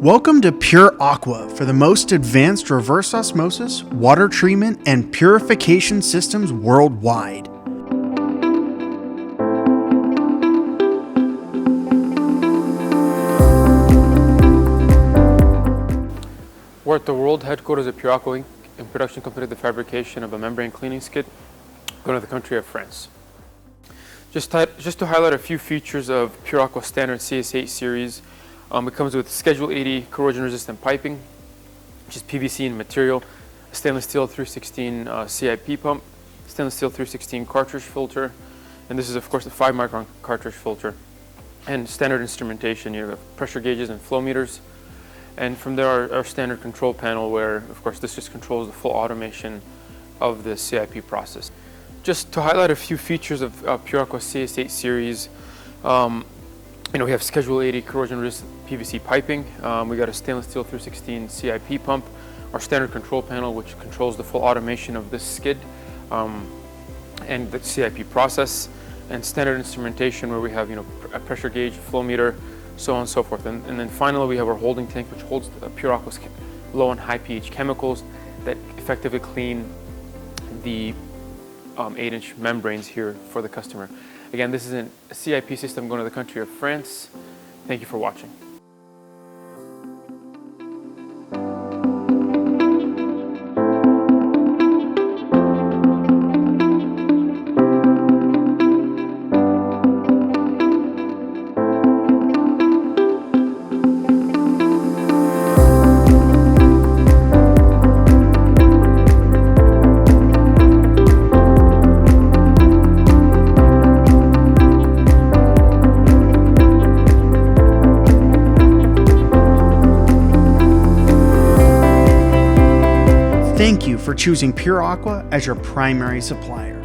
Welcome to Pure Aqua for the most advanced reverse osmosis, water treatment, and purification systems worldwide. We're at the world headquarters of Pure Aqua Inc. in production completed the fabrication of a membrane cleaning skid going to the country of France. Just to highlight a few features of Pure Aqua standard CS8 series, it comes with Schedule 80 corrosion-resistant piping, which is PVC in material, a stainless steel 316 CIP pump, stainless steel 316 cartridge filter, and this is of course the 5-micron cartridge filter, and standard instrumentation. You have pressure gauges and flow meters, and from there our standard control panel, where of course this just controls the full automation of the CIP process. Just to highlight a few features of Pure Aqua CS8 series, we have Schedule 80 corrosion-resistant PVC piping. We got a stainless steel 316 CIP pump, our standard control panel, which controls the full automation of this skid and the CIP process, and standard instrumentation where we have a pressure gauge, flow meter, so on and so forth. And then finally we have our holding tank, which holds Pure Aqua's low and high pH chemicals that effectively clean the 8-inch membranes here for the customer. Again, this is a CIP system going to the country of France. Thank you for watching. Thank you for choosing Pure Aqua as your primary supplier.